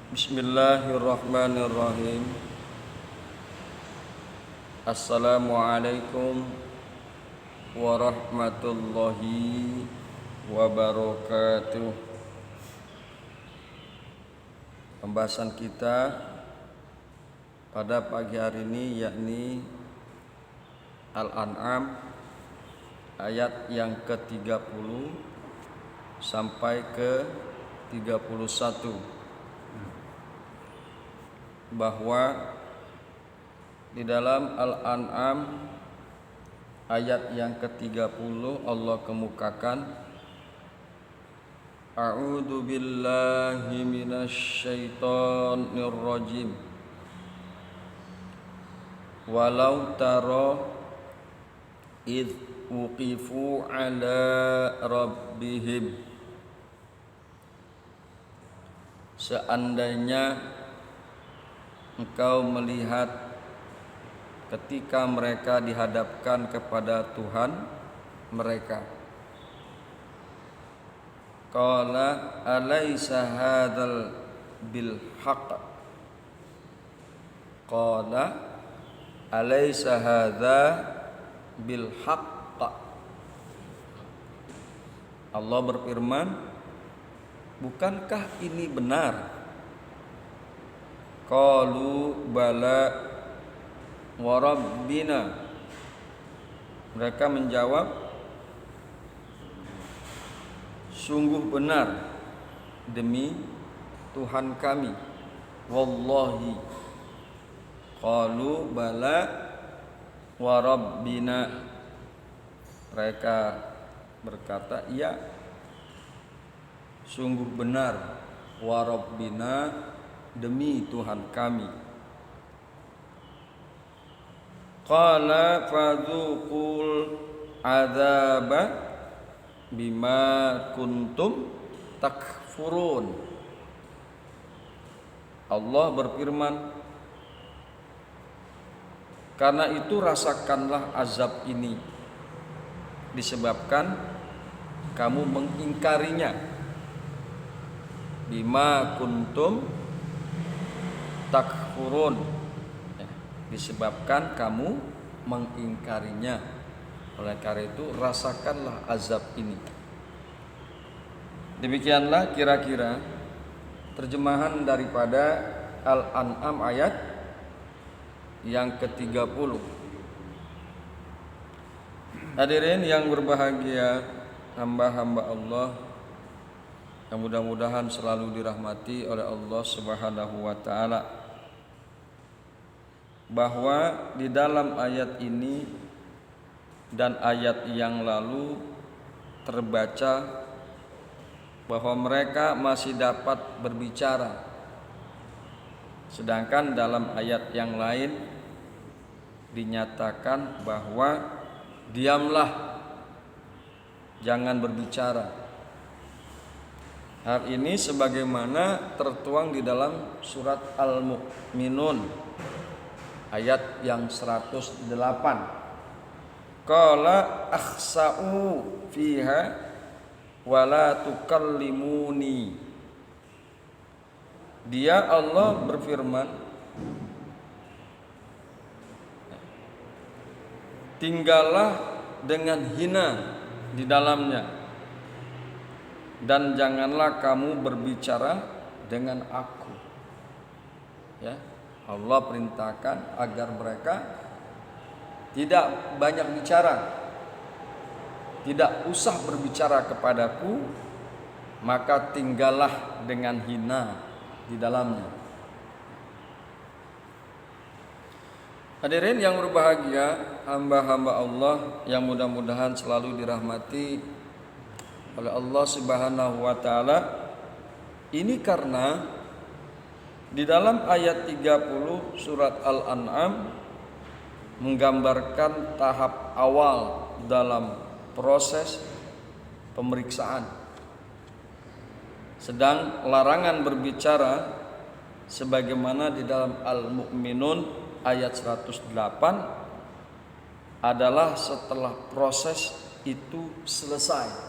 Bismillahirrahmanirrahim. Assalamualaikum warahmatullahi wabarakatuh. Pembahasan kita pada pagi hari ini yakni Al-An'am ayat yang ke-30 sampai ke-31, bahwa di dalam Al-An'am ayat yang ke-30 Allah kemukakan, A'udzu billahi minasyaitonir rajim. Walau tara id uqifu ala rabbihim. Seandainya engkau melihat ketika mereka dihadapkan kepada Tuhan mereka. Qala alaysa hadzal bil haqq. Qala alaysa hadza bil haqq. Allah berfirman, bukankah ini benar? Qalu bala wa rabbina. Mereka menjawab, sungguh benar demi Tuhan kami. Wallahi. Qalu bala wa rabbina. Mereka berkata, iya, sungguh benar, wa rabbina, demi Tuhan kami. Qala fadzuqul adzaba bima kuntum takfurun. Allah berfirman, karena itu rasakanlah azab ini disebabkan kamu mengingkarinya. Bima kuntum takfurun, disebabkan kamu mengingkarinya. Oleh karena itu rasakanlah azab ini. Demikianlah kira-kira terjemahan daripada Al-An'am ayat yang ke-30. Hadirin yang berbahagia, hamba-hamba Allah yang mudah-mudahan selalu dirahmati oleh Allah Subhanahu wa taala, bahwa di dalam ayat ini dan ayat yang lalu terbaca bahwa mereka masih dapat berbicara, sedangkan dalam ayat yang lain dinyatakan bahwa diamlah, jangan berbicara. Hal ini sebagaimana tertuang di dalam surat Al-Mu'minun ayat yang 108. Qala akhsa'u fiha wa la tukallimuni. Dia, Allah berfirman, tinggallah dengan hina di dalamnya, dan janganlah kamu berbicara dengan aku. Ya, Allah perintahkan agar mereka tidak banyak bicara, tidak usah berbicara kepadaku, maka tinggallah dengan hina di dalamnya. Hadirin yang berbahagia, hamba-hamba Allah yang mudah-mudahan selalu dirahmati oleh Allah Subhanahu wa taala. Ini karena di dalam ayat 30 surat Al-An'am menggambarkan tahap awal dalam proses pemeriksaan. Sedang larangan berbicara sebagaimana di dalam Al-Mu'minun ayat 108 adalah setelah proses itu selesai.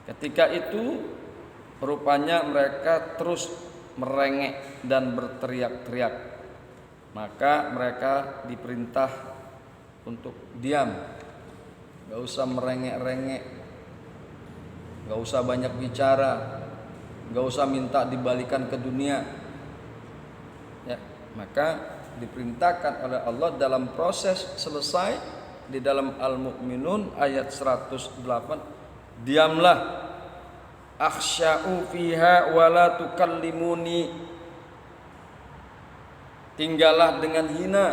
Ketika itu rupanya mereka terus merengek dan berteriak-teriak. Maka mereka diperintah untuk diam, gak usah merengek-rengek, gak usah banyak bicara, gak usah minta dibalikan ke dunia. Ya, maka diperintahkan oleh Allah dalam proses selesai di dalam Al-Mu'minun ayat 108, diamlah, akhsya'u fiha wa la tukallimuni, tinggallah dengan hina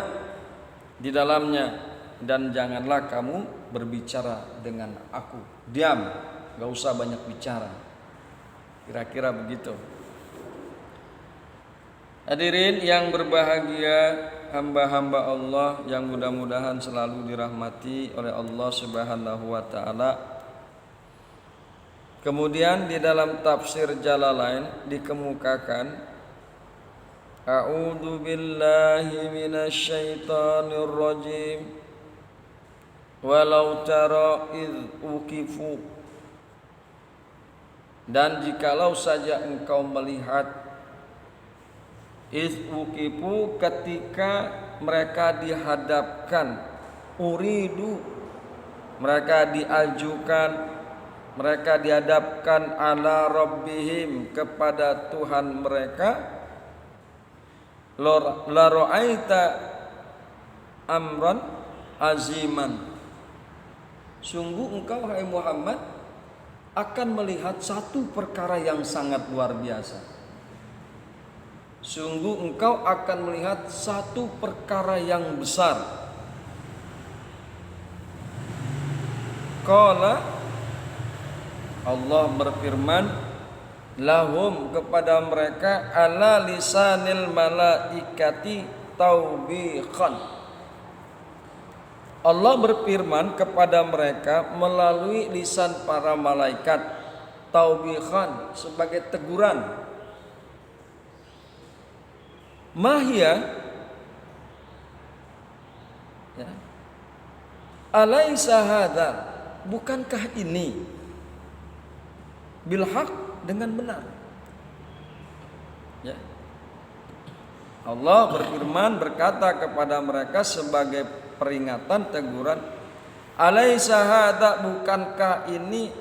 di dalamnya dan janganlah kamu berbicara dengan aku. Diam, gak usah banyak bicara. Kira-kira begitu. Hadirin yang berbahagia, hamba-hamba Allah yang mudah-mudahan selalu dirahmati oleh Allah Subhanahu wa taala. Kemudian di dalam tafsir Jalalain dikemukakan, a'udzu billahi minasy syaithanir rajim. Walau tara id uqifu, dan jikalau saja engkau melihat id uqifu, ketika mereka dihadapkan, uridu, mereka diajukan, mereka dihadapkan, ala rabbihim, kepada Tuhan mereka, la ra'aita amran aziman, sungguh engkau hai Muhammad akan melihat satu perkara yang sangat luar biasa. Sungguh engkau akan melihat satu perkara yang besar. Qala, Allah berfirman, lahum, kepada mereka, ala lisanil malaikati taubikhan. Allah berfirman kepada mereka melalui lisan para malaikat, taubikhan, sebagai teguran. Mahya, ya, alaisa hadza, bukankah ini, bilhaq, dengan benar. Ya. Allah berfirman, berkata kepada mereka sebagai peringatan, teguran, alaisa hadza, bukankah ini,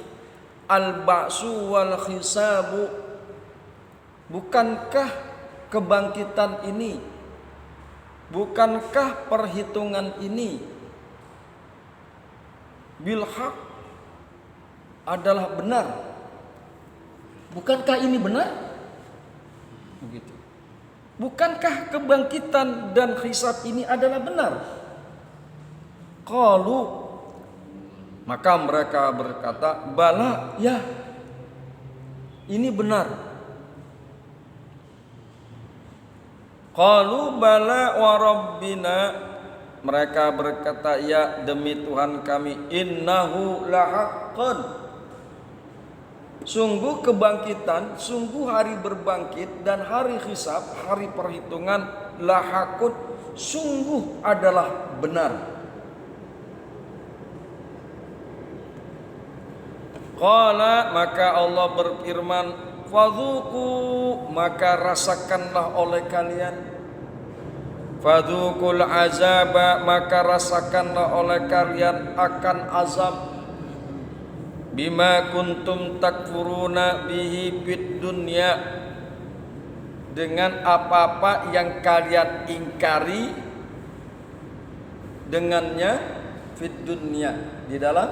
al-ba'su wal khisabu, bukankah kebangkitan ini, bukankah perhitungan ini, bilhaq, adalah benar. Bukankah ini benar? Begitu. Bukankah kebangkitan dan hisab ini adalah benar? Qalu, maka mereka berkata, bala, ya, ini benar. Qalu bala wa rabbina, mereka berkata, ya, demi Tuhan kami, innahu lahaqqan, sungguh kebangkitan, sungguh hari berbangkit dan hari hisab, hari perhitungan, lahakut, sungguh adalah benar. Qala, maka Allah berfirman, fadzuku, maka rasakanlah oleh kalian, fadzukul azaba, maka rasakanlah oleh kalian akan azab, bima kuntum takfuruna bihi fid dunya, dengan apa-apa yang kalian ingkari dengannya, fid dunya, di dalam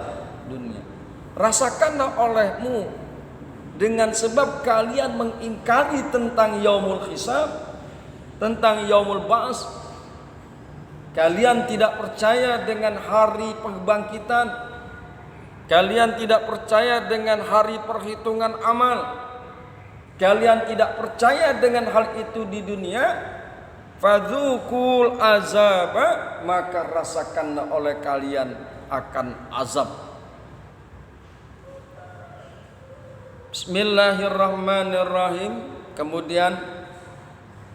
dunia. Rasakanlah olehmu dengan sebab kalian mengingkari tentang yaumul hisab, tentang yaumul ba's. Kalian tidak percaya dengan hari pembangkitan, kalian tidak percaya dengan hari perhitungan amal, kalian tidak percaya dengan hal itu di dunia. Fadzukul azaba, maka rasakanlah oleh kalian akan azab. Bismillahirrahmanirrahim. Kemudian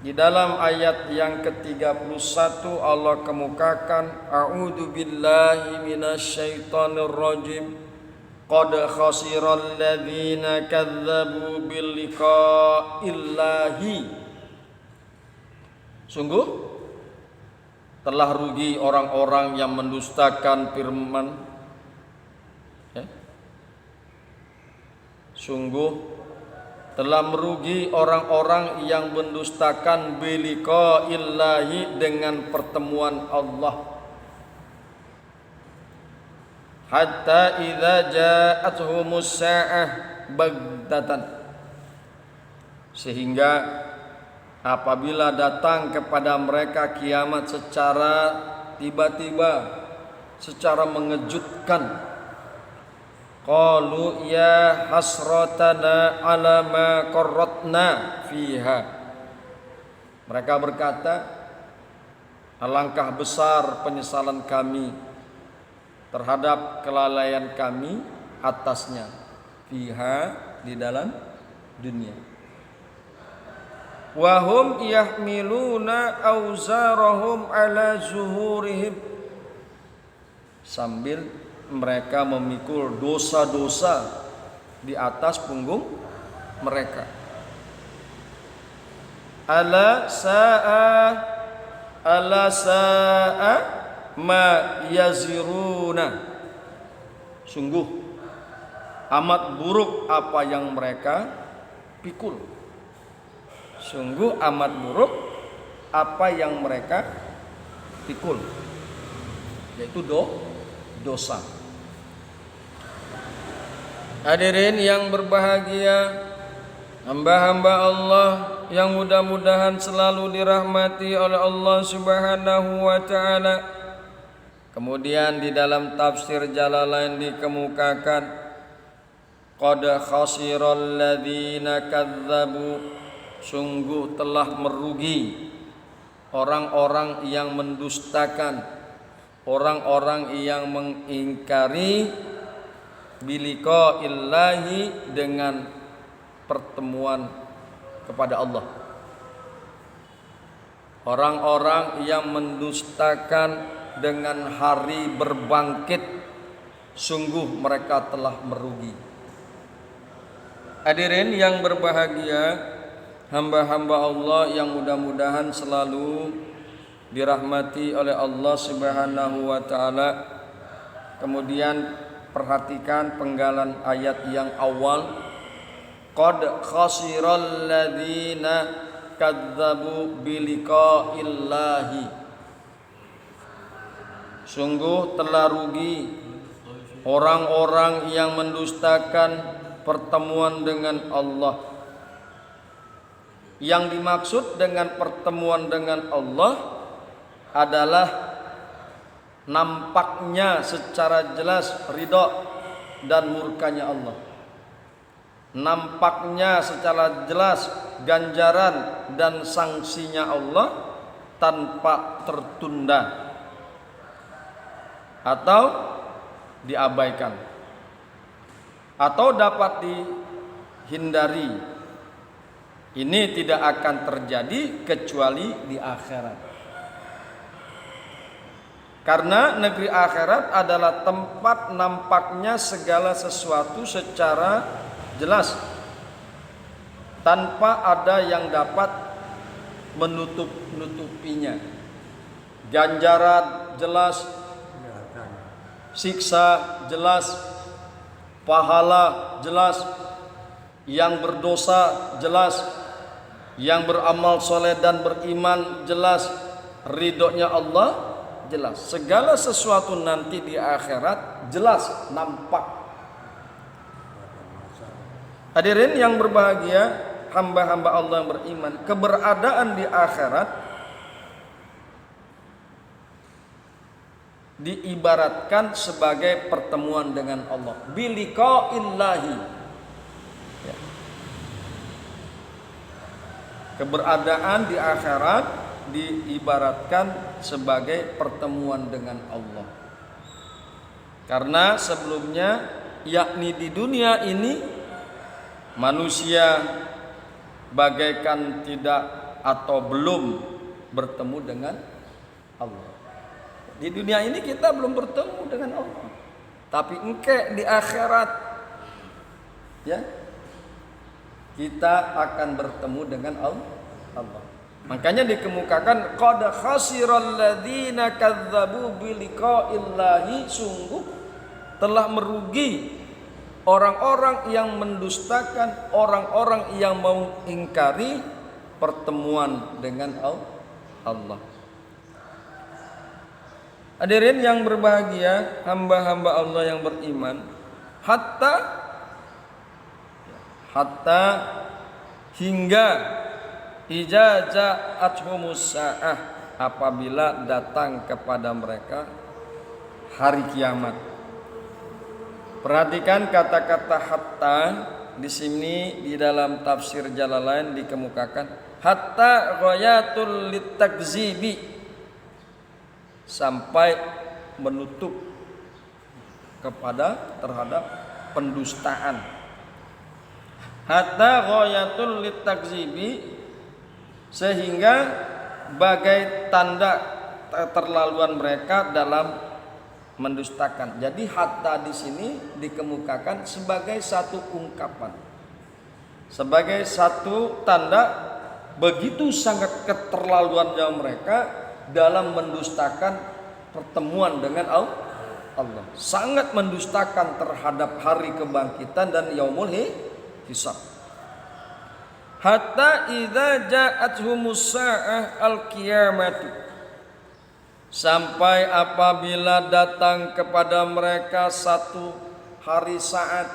di dalam ayat yang ke-31 Allah kemukakan, a'udzu billahi minasyaitonir rajim. qad khasiral ladzina kadzdzabu bil liqa'illahi. Sungguh telah rugi orang-orang yang mendustakan firman. Sungguh telah merugi orang-orang yang mendustakan biliqa illahi, dengan pertemuan Allah. Hatta idza ja'atuhumus sa'ah baghtatan, sehingga apabila datang kepada mereka kiamat secara tiba-tiba, secara mengejutkan, qalu ya hasratana ala ma qarratna fiha. Mereka berkata, alangkah besar penyesalan kami terhadap kelalaian kami atasnya, fiha, di dalam dunia. Wa hum yahmiluna auzarahum ala zuhurihim, sambil mereka memikul dosa-dosa di atas punggung mereka. Ala sa'a ma yaziruna, sungguh amat buruk apa yang mereka pikul. Sungguh amat buruk apa yang mereka pikul, yaitu dosa. Hadirin yang berbahagia, hamba-hamba Allah yang mudah-mudahan selalu dirahmati oleh Allah Subhanahu wa taala. Kemudian di dalam tafsir Jalalain dikemukakan, qad khasiral ladzina kadzdzabu, sungguh telah merugi orang-orang yang mendustakan, orang-orang yang mengingkari biliqa illahi, dengan pertemuan kepada Allah. Orang-orang yang mendustakan dengan hari berbangkit, sungguh mereka telah merugi. Hadirin yang berbahagia, hamba-hamba Allah yang mudah-mudahan selalu dirahmati oleh Allah Subhanahu wa taala. Kemudian perhatikan penggalan ayat yang awal, qad khasiral ladzina kadzdzabu biliqa'illahi, sungguh telah rugi orang-orang yang mendustakan pertemuan dengan Allah. Yang dimaksud dengan pertemuan dengan Allah adalah nampaknya secara jelas ridha dan murkanya Allah, nampaknya secara jelas ganjaran dan sanksinya Allah tanpa tertunda atau diabaikan atau dapat dihindari. Ini tidak akan terjadi kecuali di akhirat. Karena negeri akhirat adalah tempat nampaknya segala sesuatu secara jelas, tanpa ada yang dapat menutupinya. Ganjaran jelas, siksa jelas, pahala jelas, yang berdosa jelas, yang beramal soleh dan beriman jelas, ridhonya Allah jelas. Segala sesuatu nanti di akhirat jelas nampak. Hadirin yang berbahagia, hamba-hamba Allah yang beriman, keberadaan di akhirat diibaratkan sebagai pertemuan dengan Allah, biliqa'illahi. Keberadaan di akhirat diibaratkan sebagai pertemuan dengan Allah. Karena sebelumnya, yakni di dunia ini, manusia bagaikan tidak atau belum bertemu dengan Allah. Di dunia ini kita belum bertemu dengan Allah. Tapi engke di akhirat ya kita akan bertemu dengan Allah. Makanya dikemukakan qad khasiral ladzina kadzdzabu biliqa'illahi, sungguh telah merugi orang-orang yang mendustakan, orang-orang yang mau ingkari pertemuan dengan Allah. Hadirin yang berbahagia, hamba-hamba Allah yang beriman, hatta hingga idza ja'athumus sa'ah, apabila datang kepada mereka hari kiamat. Perhatikan kata-kata hatta di sini di dalam tafsir Jalalain dikemukakan hatta ghayatul litakzibi, sampai menutup terhadap pendustaan. Hatta ghayatul litakzibi, sehingga bagai tanda keterlaluan mereka dalam mendustakan. Jadi hatta di sini dikemukakan sebagai satu ungkapan, sebagai satu tanda begitu sangat keterlaluannya mereka dalam mendustakan pertemuan dengan Allah. Sangat mendustakan terhadap hari kebangkitan dan yaumul hisab. Hatta idza ja'athumus sa'ah al-qiyamatu, sampai apabila datang kepada mereka satu hari saat,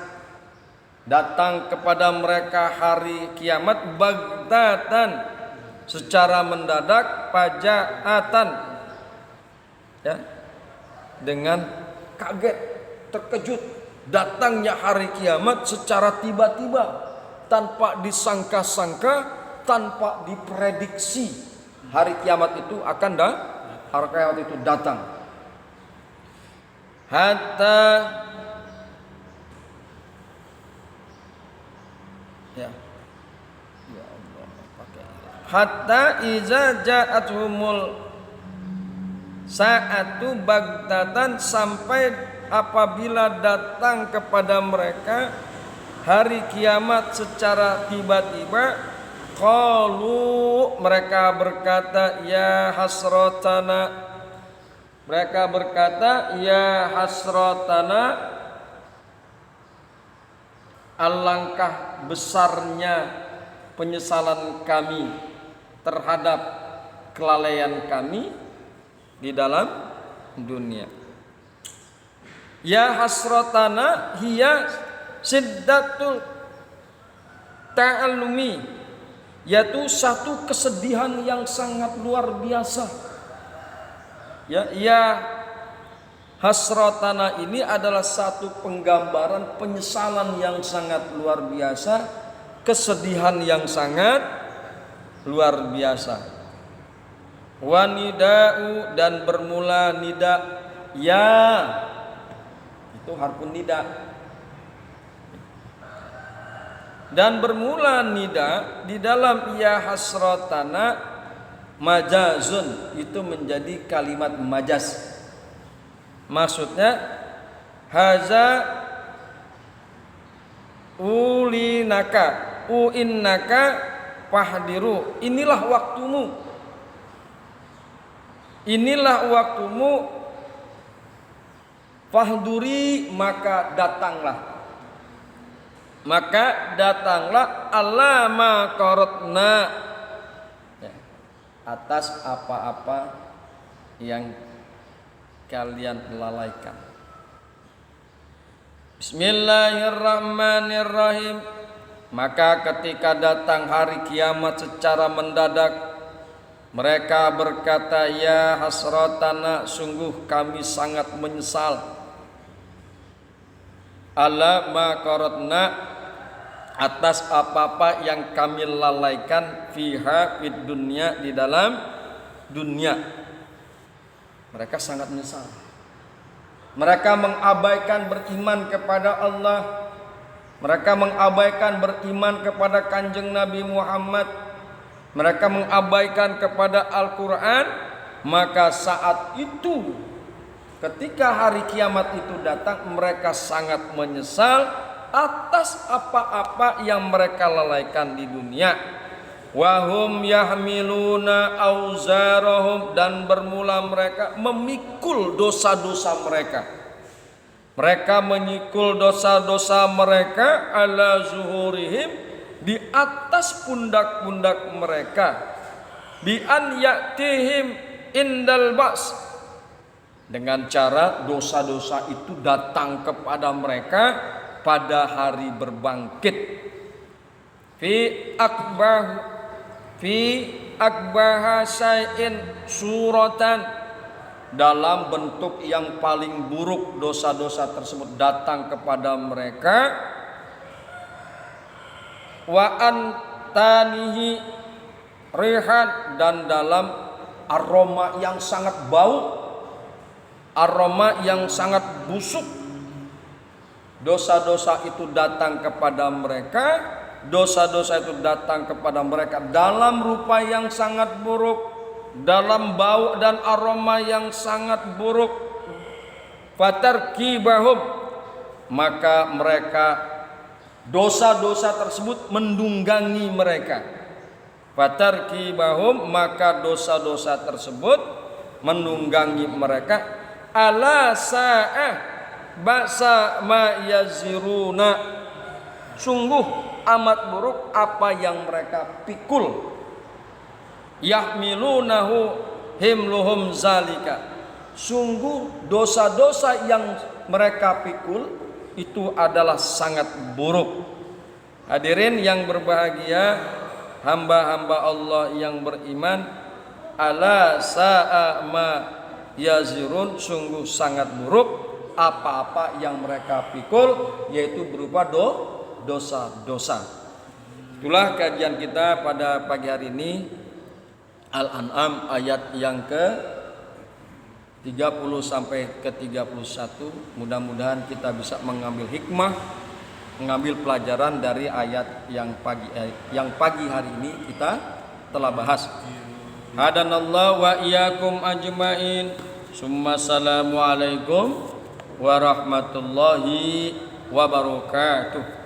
datang kepada mereka hari kiamat baghtatan, secara mendadak, pajaatan ya, dengan kaget, terkejut, datangnya hari kiamat secara tiba-tiba, tanpa disangka-sangka, tanpa diprediksi hari kiamat itu akan datang. Hatta ya hatta iza ja'athumul sa'atu baghtatan, sampai apabila datang kepada mereka hari kiamat secara tiba-tiba, qalu, mereka berkata ya hasratana, alangkah besarnya penyesalan kami terhadap kelalaian kami di dalam dunia. Ya hasratana hiya siddatul ta'allumi, yaitu satu kesedihan yang sangat luar biasa. Ya hasratana ini adalah satu penggambaran penyesalan yang sangat luar biasa, kesedihan yang sangat luar biasa. Wanida'u, dan bermula nida, ya itu harfun nida, dan bermula nida di dalam ya hasratana majazun, itu menjadi kalimat majaz. Maksudnya haza ulinaka uinnaka fahdiru, inilah waktumu, fahduri, maka datanglah alama qarotna, ya, atas apa-apa yang kalian lalaikan. Bismillahirrahmanirrahim. Maka ketika datang hari kiamat secara mendadak, mereka berkata ya hasratana, sungguh kami sangat menyesal, ala ma qarotna, atas apa-apa yang kami lalaikan, fiha fid dunya, di dalam dunia. Mereka sangat menyesal. Mereka mengabaikan beriman kepada Allah. Mereka mengabaikan beriman kepada Kanjeng Nabi Muhammad. Mereka mengabaikan kepada Al-Quran. Maka saat itu Ketika hari kiamat itu datang, mereka sangat menyesal atas apa-apa yang mereka lalaikan di dunia. Wahum yahmiluna auzarahum, dan bermula mereka memikul dosa-dosa mereka. Mereka menyikul dosa-dosa mereka ala zuhurihim, di atas pundak-pundak mereka. Bi an ya'tihim indal ba's, dengan cara dosa-dosa itu datang kepada mereka pada hari berbangkit. Fi akbaha syai'in suratan, dalam bentuk yang paling buruk dosa-dosa tersebut datang kepada mereka. Wa antanihi rihan, dan dalam aroma yang sangat bau, aroma yang sangat busuk. Dosa-dosa itu datang kepada mereka, dosa-dosa itu datang kepada mereka dalam rupa yang sangat buruk, dalam bau dan aroma yang sangat buruk. Fatarkibahum, maka mereka, dosa-dosa tersebut mendunggangi mereka. Fatarkibahum, maka dosa-dosa tersebut menunggangi mereka. Ala sa'ah ba'sa ma yaziruna, sungguh amat buruk apa yang mereka pikul. Yahmilunahu himluhum zalika, sungguh dosa-dosa yang mereka pikul itu adalah sangat buruk. Hadirin yang berbahagia, hamba-hamba Allah yang beriman, ala sa'a ma yazirun, sungguh sangat buruk apa-apa yang mereka pikul, yaitu berupa dosa-dosa. Itulah kajian kita pada pagi hari ini, Al-An'am ayat yang ke 30 sampai ke 31. Mudah-mudahan kita bisa mengambil hikmah, mengambil pelajaran dari ayat yang pagi hari ini kita telah bahas. Hadanallahu wa iyyakum ajmain. Summa assalamu alaikum warahmatullahi wabarakatuh.